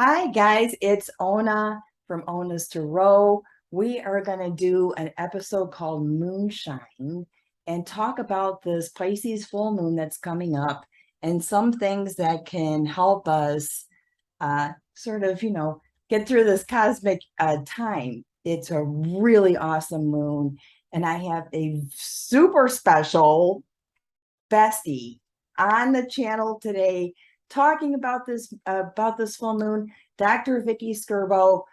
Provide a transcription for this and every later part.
Hi guys, it's Ona from Ona's to Row. We are going to do an episode called Moonshine and talk about this Pisces full moon that's coming up and some things that can help us sort of, get through this cosmic time. It's a really awesome moon, and I have a super special bestie on the channel today talking about this full moon, Dr. Vicky Skirbo.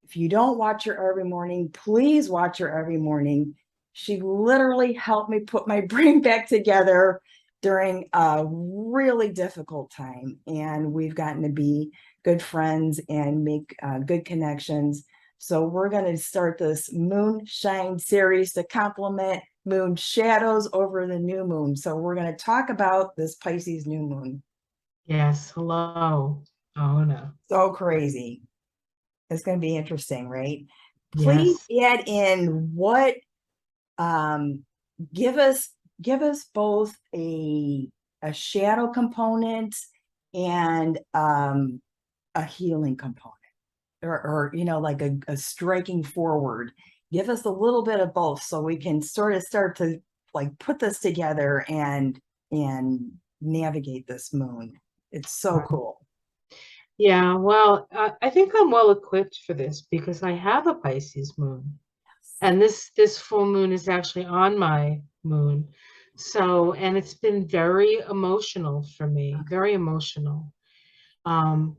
If you don't watch her every morning, please watch her every morning. She literally helped me put my brain back together during a really difficult time, and we've gotten to be good friends and make good connections. So we're going to start this Moonshine series to complement moon shadows over the new moon. So we're going to talk about this Pisces new moon. Yes, hello. Oh no. So crazy. It's going to be interesting, right? Please Yes. add in what um give us both a shadow component and a healing component, or like a striking forward. Give us a little bit of both so we can sort of start to like put this together and navigate this moon. It's so Right. cool. Yeah, well, I think I'm well equipped for this because I have a Pisces moon, and this full moon is actually on my moon. So, and it's been very emotional for me, very emotional. Um,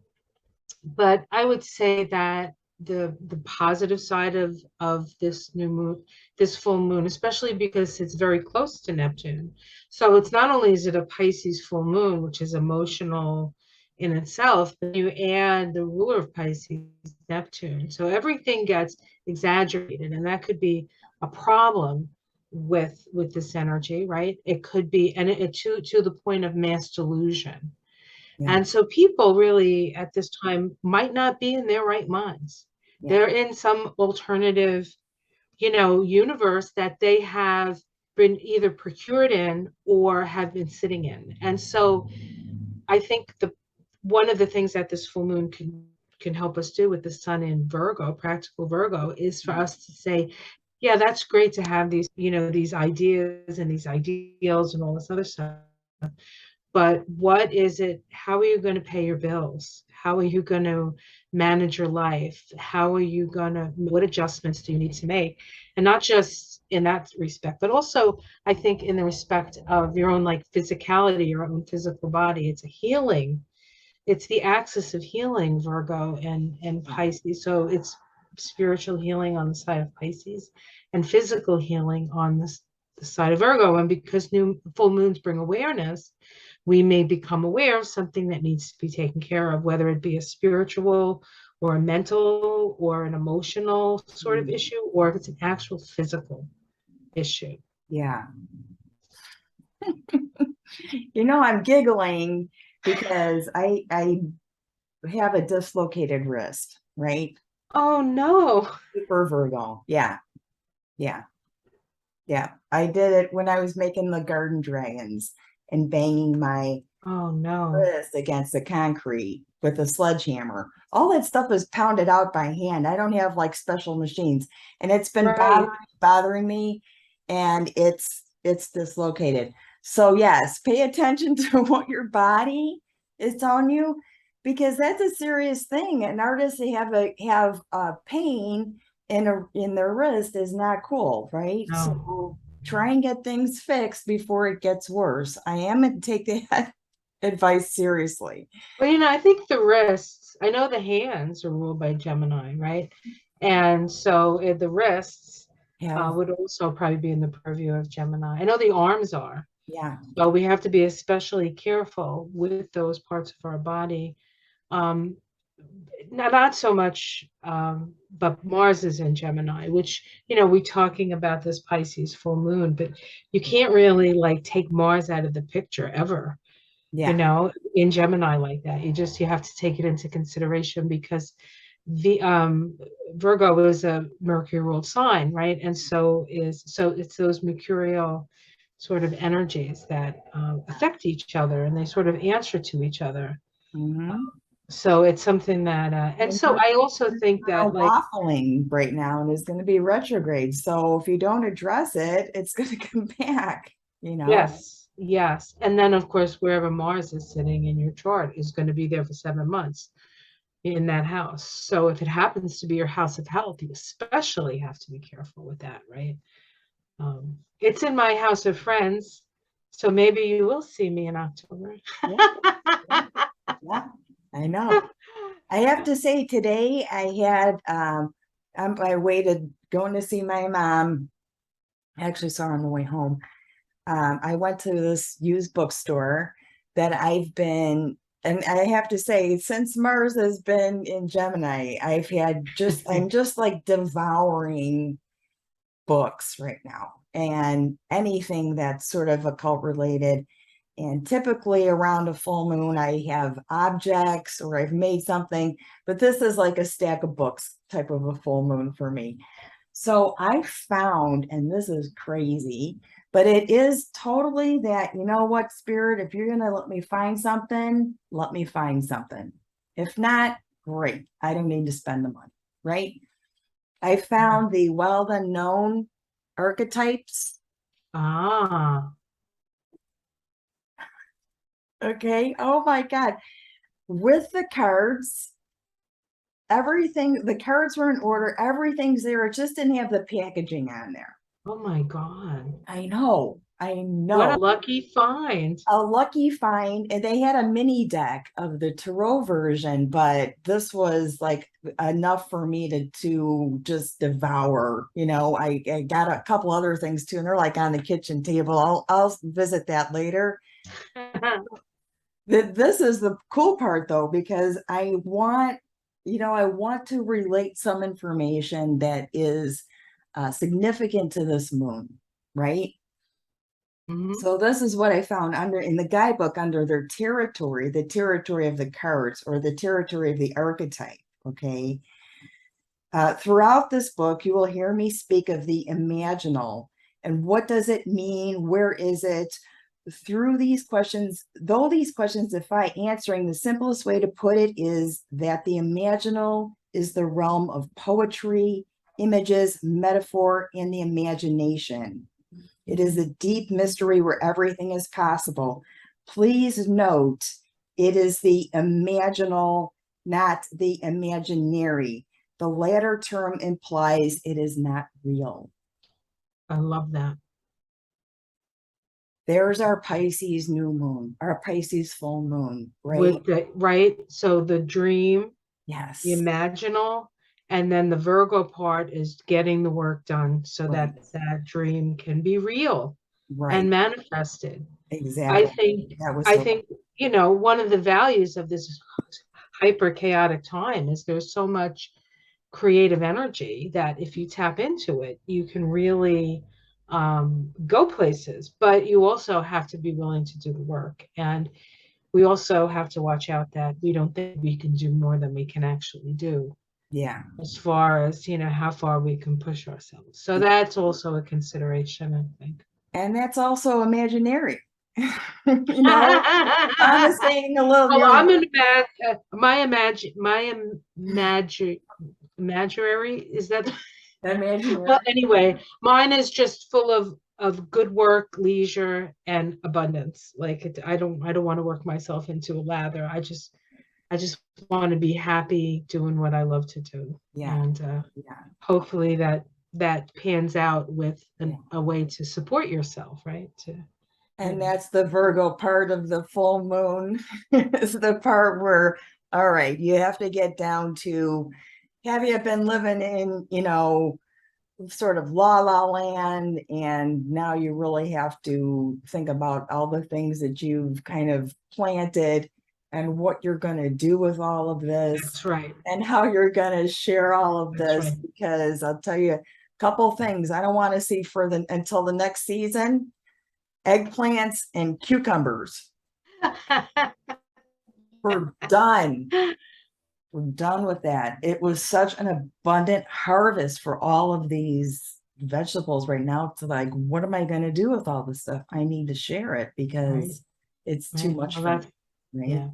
but I would say that the positive side of this new moon, this full moon, especially because it's very close to Neptune. So it's not only is it a Pisces full moon, which is emotional in itself, but you add the ruler of Pisces, Neptune. So everything gets exaggerated, and that could be a problem with this energy, right? It could be, and it to the point of mass delusion. Yeah, And so people really at this time might not be in their right minds. yeah, They're in some alternative, universe that they have been either procured in or have been sitting in. And so I think the one of the things that this full moon can help us do with the sun in Virgo, practical Virgo, is for us to say, yeah, that's great to have these, these ideas and these ideals and all this other stuff, but what is it? How are you going to pay your bills? How are you going to manage your life? How are you going to, what adjustments do you need to make? And not just in that respect, but also I think in the respect of your own like physicality, your own physical body. It's a healing. It's the axis of healing, Virgo and Pisces. So it's spiritual healing on the side of Pisces and physical healing on the side of Virgo. And because new full moons bring awareness, we may become aware of something that needs to be taken care of, whether it be a spiritual or a mental or an emotional sort of issue, or if it's an actual physical issue. yeah. I'm giggling because I have a dislocated wrist, right? Oh no. Super Virgo. Yeah, yeah, yeah. I did it when I was making the garden dragons and banging my Oh no. wrist against the concrete with a sledgehammer. All that stuff is pounded out by hand. I don't have like special machines, and it's been Right. bothering me, and it's dislocated. So yes, pay attention to what your body is telling you, because that's a serious thing. An artist they have a pain in their wrist is not cool, right? No. So try and get things fixed before it gets worse. I am going to take that advice seriously. Well, I think the wrists, I know the hands are ruled by Gemini, right? And so the wrists Have would also probably be in the purview of Gemini. I know the arms are, yeah, but we have to be especially careful with those parts of our body. Um, not so much, but Mars is in Gemini, which, we're talking about this Pisces full moon, but you can't really like take Mars out of the picture ever, yeah, in Gemini like that. You have to take it into consideration because the Virgo is a Mercury ruled sign, right? And so it's those mercurial sort of energies that affect each other, and they sort of answer to each other. mm-hmm. So it's something that, and And so I also Mercury's think kind that of like, waffling right now and is going to be retrograde. So if you don't address it, it's going to come back, you know? yes, yes. And then of course, wherever Mars is sitting in your chart is going to be there for 7 months in that house. So if it happens to be your house of health, you especially have to be careful with that, right? It's in my house of friends, so maybe you will see me in October. Yeah, yeah, yeah. I know. I have to say today I had on my way to going to see my mom. I actually saw her on the way home. I went to this used bookstore that I've been, and I have to say, since Mars has been in Gemini, I'm just like devouring books right now and anything that's sort of occult related. And typically around a full moon, I have objects or I've made something, but this is like a stack of books type of a full moon for me. So I found, and this is crazy, but it is totally that, you know what, Spirit, if you're going to let me find something, let me find something. If not, great. I don't need to spend the money, right? I found the well unknown archetypes. Ah, Okay. Oh my God. With the cards, everything, the cards were in order, everything's there. It just didn't have the packaging on there. oh my God. I know. I What a know. lucky find. A lucky find, and they had a mini deck of the tarot version, but this was like enough for me to just devour. I got a couple other things too, and they're like on the kitchen table. I'll visit that later. This is the cool part though, because I want to relate some information that is significant to this moon, right? Mhm. So this is what I found under in the guidebook under their territory, the territory of the cards or the territory of the archetype. Okay. Throughout this book, you will hear me speak of the imaginal and what does it mean? Where is it? Through these questions, though these questions defy answering, the simplest way to put it is that the imaginal is the realm of poetry, images, metaphor, and the imagination. It is a deep mystery where everything is possible. Please note, it is the imaginal, not the imaginary. The latter term implies it is not real. I love that. There's our Pisces new moon, our Pisces full moon, right? With the, right? So the dream, the Yes, imaginal, and then the Virgo part is getting the work done so that right, that dream can be real and right, manifested. I exactly. think, That was I so, think, one of the values of this hyper chaotic time is there's so much creative energy that if you tap into it, you can really go places, but you also have to be willing to do the work. And we also have to watch out that we don't think we can do more than we can actually do yeah. as far as, how far we can push ourselves. So that's also a consideration, I think. And that's also imaginary. you know, I'm Oh, saying a little, I'm in my imaginary, is that? Well, imaginary. anyway, mine is just full of good work, leisure, and abundance. Like I don't want to work myself into a lather. I just want to be happy doing what I love to do, Yeah, and yeah, hopefully that pans out with yeah. a way to support yourself, right? You And know, that's the Virgo part of the full moon is the part where, all right, you have to get down to, have you been living in, sort of la la land, and now you really have to think about all the things that you've kind of planted and what you're going to do with all of this that's right. and how you're going to share all of That's this, right. because I'll tell you a couple things I don't want to see until the next season: eggplants and cucumbers. We're done. We're done with that. It was such an abundant harvest for all of these vegetables right now. It's like, what am I going to do with all this stuff? I need to share it Right. because it's too Right. much Well, for me, that's right? yeah.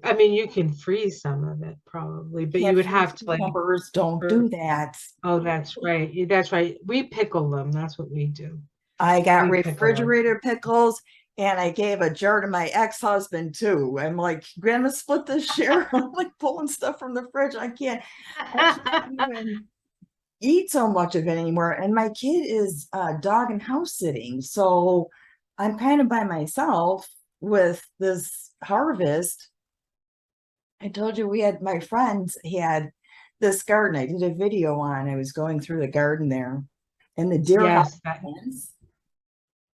I mean, you can freeze some of it probably, but you Can't would freeze have to like, cucumbers. Don't or, do that. oh, that's right. That's right. We pickle them. That's what we do. I got We pickle them. refrigerator pickles and I gave a jar to my ex-husband too. I'm like, Grandma, split this share. I'm like pulling stuff from the fridge. I can't even eat so much of it anymore. And my kid is dog and house sitting. So I'm kind of by myself with this harvest. I told you we had my friends, he had this garden. I did a video on. I was going through the garden there and the deer house Yes, that,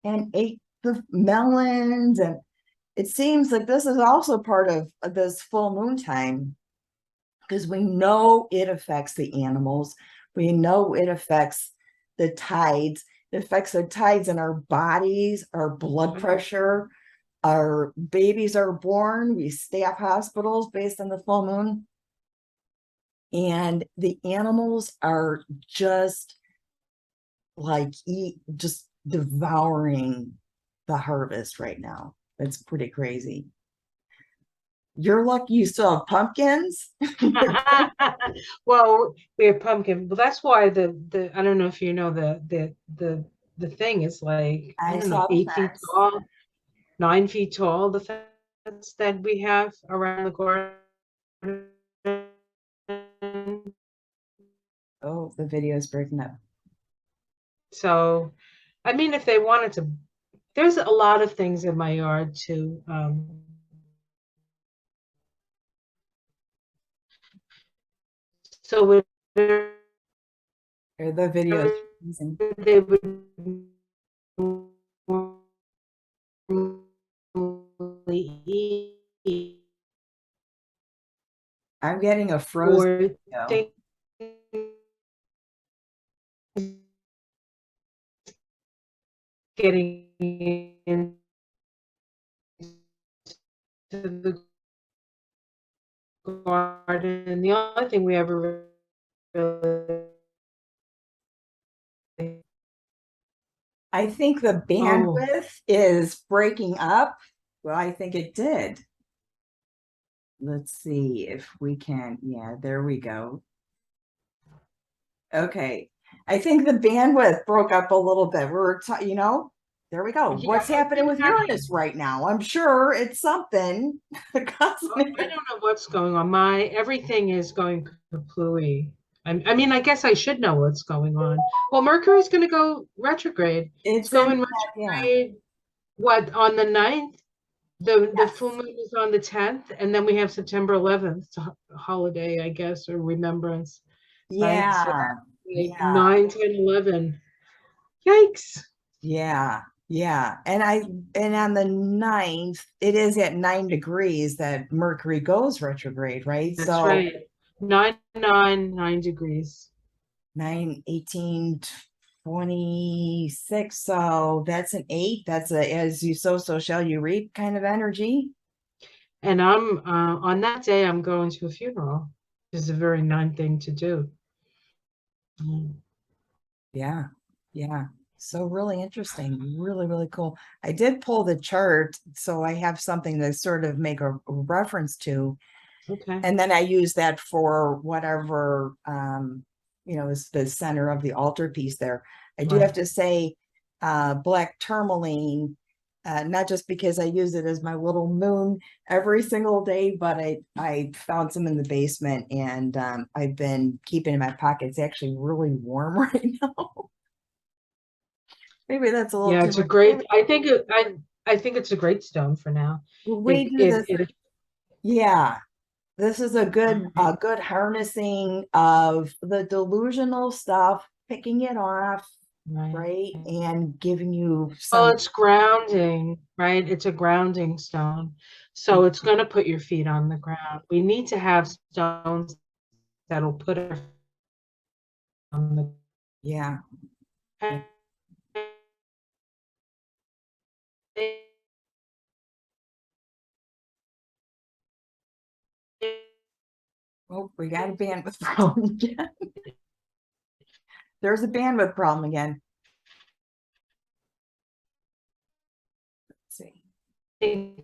and ate the melons. And it seems like this is also part of this full moon time because we know it affects the animals. We know it affects the tides. It affects the tides in our bodies, our blood pressure. Our babies are born. We staff hospitals based on the full moon. And the animals are just like just devouring the harvest right now. It's pretty crazy. You're lucky you still have pumpkins. well, we have pumpkin. Well, that's why the I don't know if you know the thing is like, I I don't know, saw the 8 feet fence. tall, 9 feet tall, the fence that we have around the garden. Oh, the video is breaking up. So, I mean, if they wanted to, there's a lot of things in my yard to so whatever Or the video is freezing. they would normally eat I'm getting a frozen or video. things getting into the garden. The only thing we ever really, I think the oh, bandwidth is breaking up. Well, I think it did. Let's see if we can. Yeah, there we go. Okay. I think the bandwidth broke up a little bit. There we go. yeah, What's happening with Uranus right now? I'm sure it's something I cosmic. don't know what's going on. My everything is going kapooey. I mean, I guess I should know what's going on. Well, Mercury's going to go retrograde. It's It's in, going yeah. retrograde, what, on the 9th? The full Yes. moon is on the 10th, and then we have September 11th, holiday, I guess, or remembrance, right? So Yeah. like Yeah. 9, 10, 11. Yikes. Yeah. Yeah. And on the 9th, it is at 9 degrees that Mercury goes retrograde, right? That's So right. 9, 9, 9 degrees. 9, 18, 26. So that's an 8. That's a as you sow, so shall you reap kind of energy. And I'm on that day, I'm going to a funeral. It's a very nine thing to do. Mm. Yeah. Yeah. So really interesting. Really, really cool. I did pull the chart, so I have something to sort of make a reference to. Okay, And then I use that for whatever is the center of the altarpiece there. I do have right. to say black tourmaline, not just because I use it as my little moon every single day, but I found some in the basement and I've been keeping in my pocket. It's actually really warm right now. Maybe that's a little Yeah, too it's a much. great. I think it's a great stone for now. We It do it this. it Yeah, this is a good harnessing of the delusional stuff, picking it off, right. right? And giving you Well, some, it's grounding, right? It's a grounding stone. So it's going to put your feet on the ground. We need to have stones that'll put our feet on the yeah, yeah. Oh, we got a bandwidth problem again. There's a bandwidth problem again. Let's see.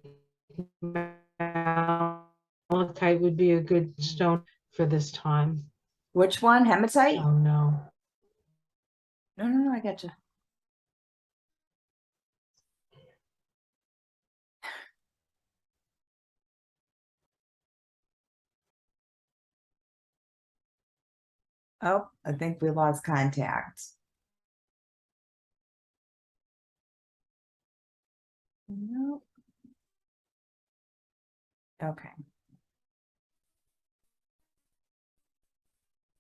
Malachite would be a good stone for this time. Which one? Hematite? Oh no. No, no, no, I got you. Oh, I think we lost contact. Nope. Okay.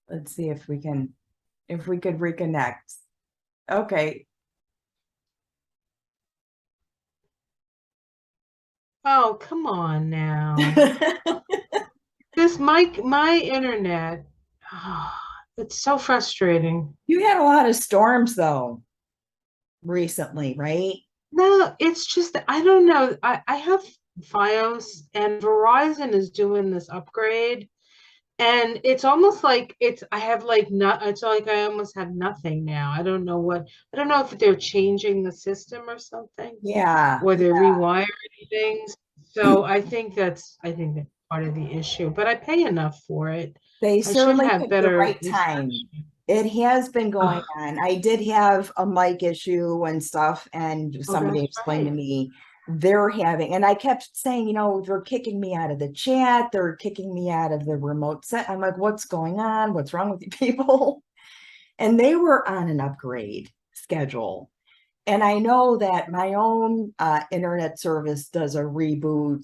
Let's see if we could reconnect. Okay. Oh, come on now. This my internet. It's so frustrating. You had a lot of storms though recently, right? No, it's just I don't know. I have Fios and Verizon is doing this upgrade. And it's almost like I have like not it's like I almost have nothing now. I don't know if they're changing the system or something, Yeah. or they're rewiring things. So I think that's part of the issue. But I pay enough for it. They I should certainly have picked the better right time. reception. It has been going Oh, on. I did have a mic issue and stuff, and oh, somebody that's explained to right. me they're having, and I kept saying, they're kicking me out of the chat, they're kicking me out of the remote set. I'm like, what's going on? What's wrong with you people? And they were on an upgrade schedule. And I know that my own internet service does a reboot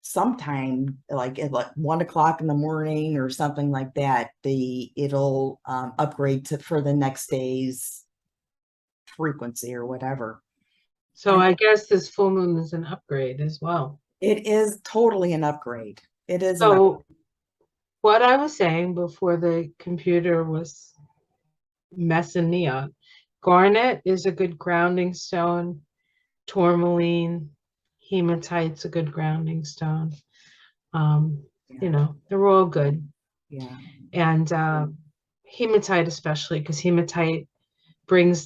sometime like at like 1 o'clock in the morning or something like that. It'll upgrade to for the next day's frequency or whatever. So And I guess this full moon is an upgrade as well. it is totally an upgrade. It is an So what I was saying before the computer was messing me up. Garnet is a good grounding stone. Tourmaline, hematite's a good grounding stone. Um, yeah, they're all good. yeah, And hematite especially, because hematite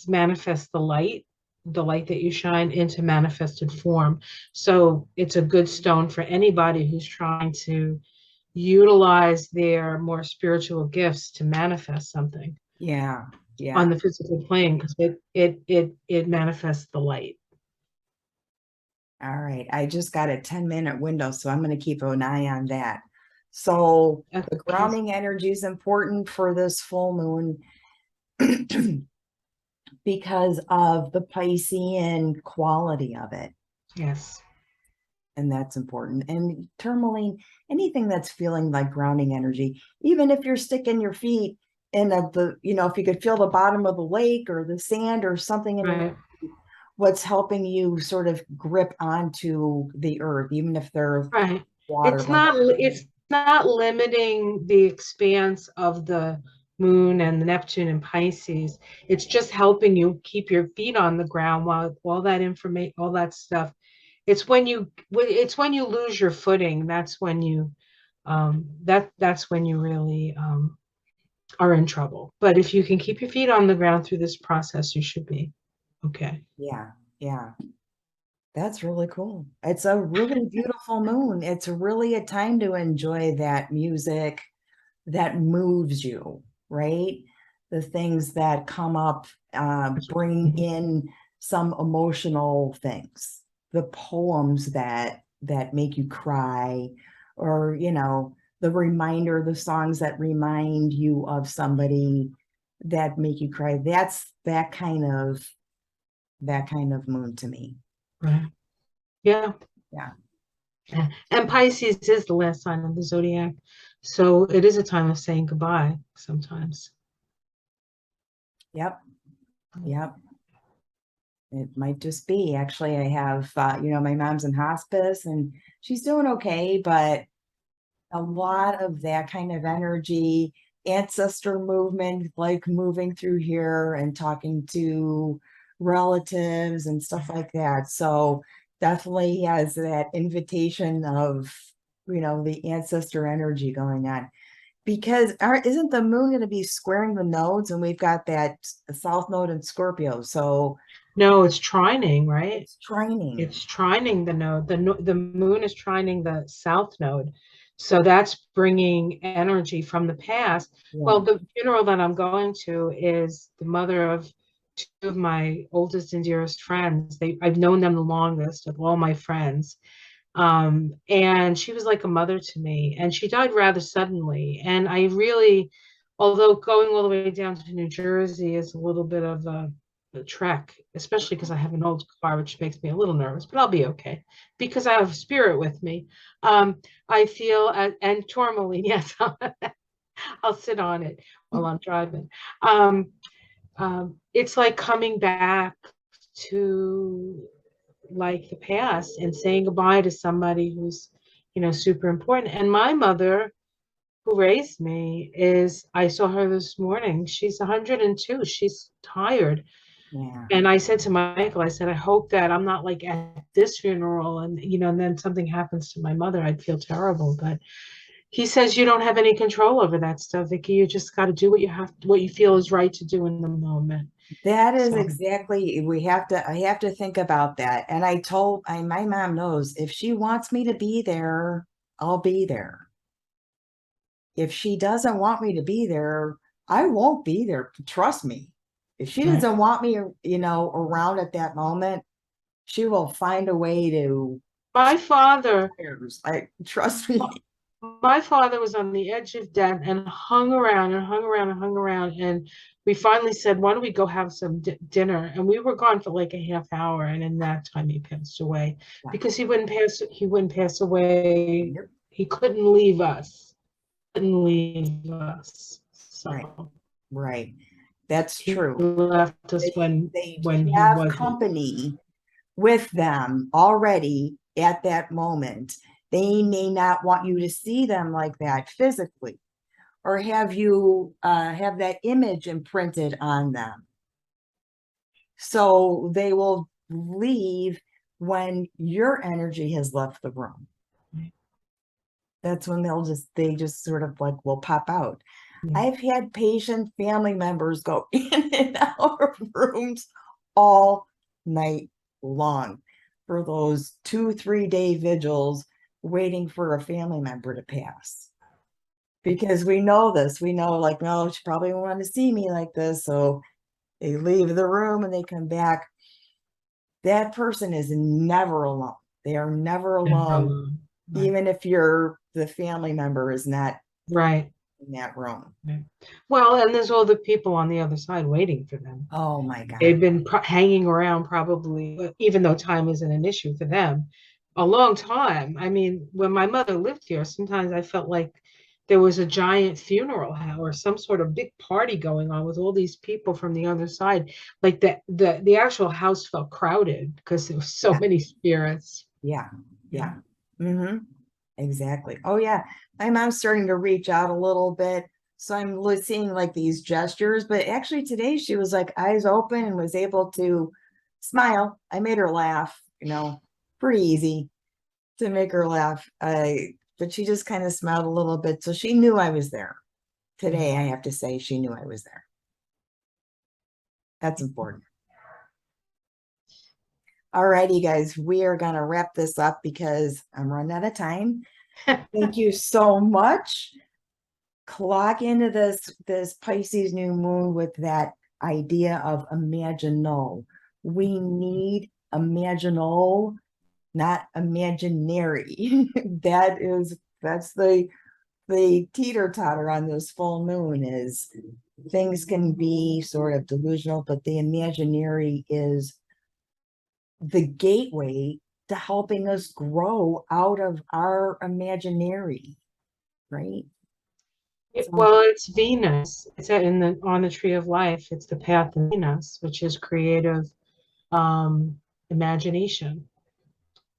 manifests the light that you shine into manifested form. So it's a good stone for anybody who's trying to utilize their more spiritual gifts to manifest something yeah, on yeah. the physical plane, because it manifests the light. All right. I just got a 10-minute window, so I'm going to keep an eye on that. So the Okay. grounding energy is important for this full moon because of the Piscean quality of it. Yes. And that's important. And tourmaline, anything that's feeling like grounding energy, even if you're sticking your feet in if you could feel the bottom of the lake or the sand or something in Right. what's helping you sort of grip onto the earth, even if there's Right. water like It's not limiting the expanse of the moon and the Neptune and Pisces. It's just helping you keep your feet on the ground while all that information, all that stuff. It's when you lose your footing. That's when that's when you really are in trouble. But if you can keep your feet on the ground through this process, you should be okay. yeah, yeah. That's really cool. It's a really beautiful moon. It's really a time to enjoy that music that moves you, right? The things that come up bring in some emotional things. The poems that make you cry, or the songs that remind you of somebody that make you cry. That's that kind of moon to me. Right. Yeah. Yeah. Yeah. And Pisces is the last sign of the zodiac. So it is a time of saying goodbye sometimes. Yep. Yep. It might just be. Actually, I have, my mom's in hospice and she's doing okay, but a lot of that kind of energy, ancestor movement, like moving through here and talking to relatives and stuff like that. So definitely has that invitation of, the ancestor energy going on. Because isn't the moon going to be squaring the nodes, and we've got that south node in Scorpio. So No, it's trining, right? It's training. It's trining the node. The moon is trining the south node. So that's bringing energy from the past. Well, Yeah. the funeral that I'm going to is the mother of two of my oldest and dearest friends. I've known them the longest of all my friends. And she was like a mother to me, and she died rather suddenly. And I really, although going all the way down to New Jersey is a little bit of a trek, especially because I have an old car, which makes me a little nervous, but I'll be okay because I have spirit with me. I feel, and tourmaline, yes, I'll sit on it while I'm driving. Um, it's like coming back to like the past and saying goodbye to somebody who's, super important. And my mother, who raised me, I saw her this morning. She's 102. She's tired. Yeah. And I said to Michael, I said, I hope that I'm not like at this funeral and, and then something happens to my mother. I'd feel terrible. But he says you don't have any control over that stuff, Vicky. You just got to do what you feel is right to do in the moment. That is So exactly, I have to think about that. And my mom knows if she wants me to be there, I'll be there. If she doesn't want me to be there, I won't be there. Trust me. If she right. doesn't want me, around at that moment, she will find a way to, My father like, trust me. my father was on the edge of death and hung around and hung around and hung around. And we finally said, why don't we go have some dinner? And we were gone for like a half hour. And in that time, he passed away because he wouldn't pass away. Yep. He couldn't leave us. Couldn't leave us. Right. So Right. That's he true. left us They when he have wasn't. company with them already at that moment. They may not want you to see them like that physically, or have you have that image imprinted on them. So they will leave when your energy has left the room. That's when they just sort of like will pop out. Yeah. I've had patient family members go in and out of rooms all night long for those 2-3 day vigils waiting for a family member to pass. Because we know this, we know like, no, she probably won't want to see me like this. So they leave the room and they come back. That person is never alone. They are never alone, Right. even if the family member is not Right. in that room. Right. Well, and there's all the people on the other side waiting for them. Oh my God. They've been hanging around probably, even though time isn't an issue for them, a long time. I mean, when my mother lived here, sometimes I felt like there was a giant funeral or some sort of big party going on with all these people from the other side. Like the actual house felt crowded because there were so Yeah. many spirits. Yeah. Yeah. Mm-hmm. Exactly. Oh yeah. My mom's starting to reach out a little bit. So I'm seeing like these gestures, but actually today she was like eyes open and was able to smile. I made her laugh, pretty easy to make her laugh. But she just kind of smiled a little bit. So she knew I was there. Today, I have to say she knew I was there. That's important. All righty, guys, we are going to wrap this up because I'm running out of time. Thank you so much. Clock into this Pisces new moon with that idea of imaginal. We need imaginal, not imaginary. That's the teeter-totter on this full moon is things can be sort of delusional, but the imaginary is the gateway to helping us grow out of our imaginary, right? Well, it's Venus. It's on the tree of life. It's the path of Venus, which is creative imagination.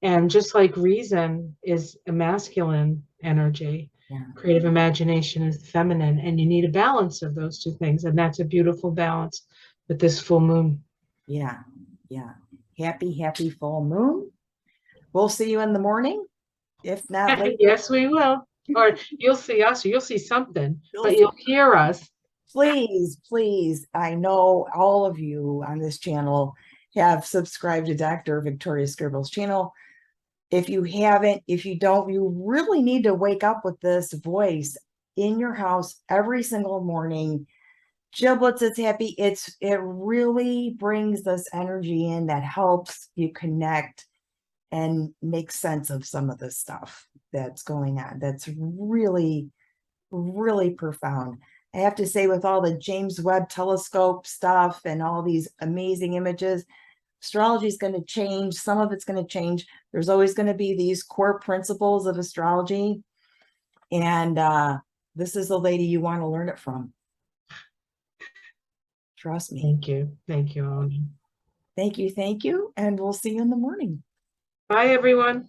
And just like reason is a masculine energy, Yeah. creative imagination is the feminine, and you need a balance of those two things. And that's a beautiful balance with this full moon. Yeah. Yeah. Happy full moon. We'll see you in the morning. If not later. Yes, we will. Or you'll see us, or you'll see something, but you'll hear us. Please, please. I know all of you on this channel have subscribed to Dr. Victoria Scribble's channel. If you haven't, if you don't, you really need to wake up with this voice in your house every single morning. Giblets, it's happy. It really brings this energy in that helps you connect and make sense of some of the stuff that's going on. That's really, really profound. I have to say, with all the James Webb Telescope stuff and all these amazing images, astrology is going to change. Some of it's going to change. There's always going to be these core principles of astrology. And this is the lady you want to learn it from. Trust me. Thank you. Thank you, Ona. Thank you. Thank you. And we'll see you in the morning. Bye, everyone.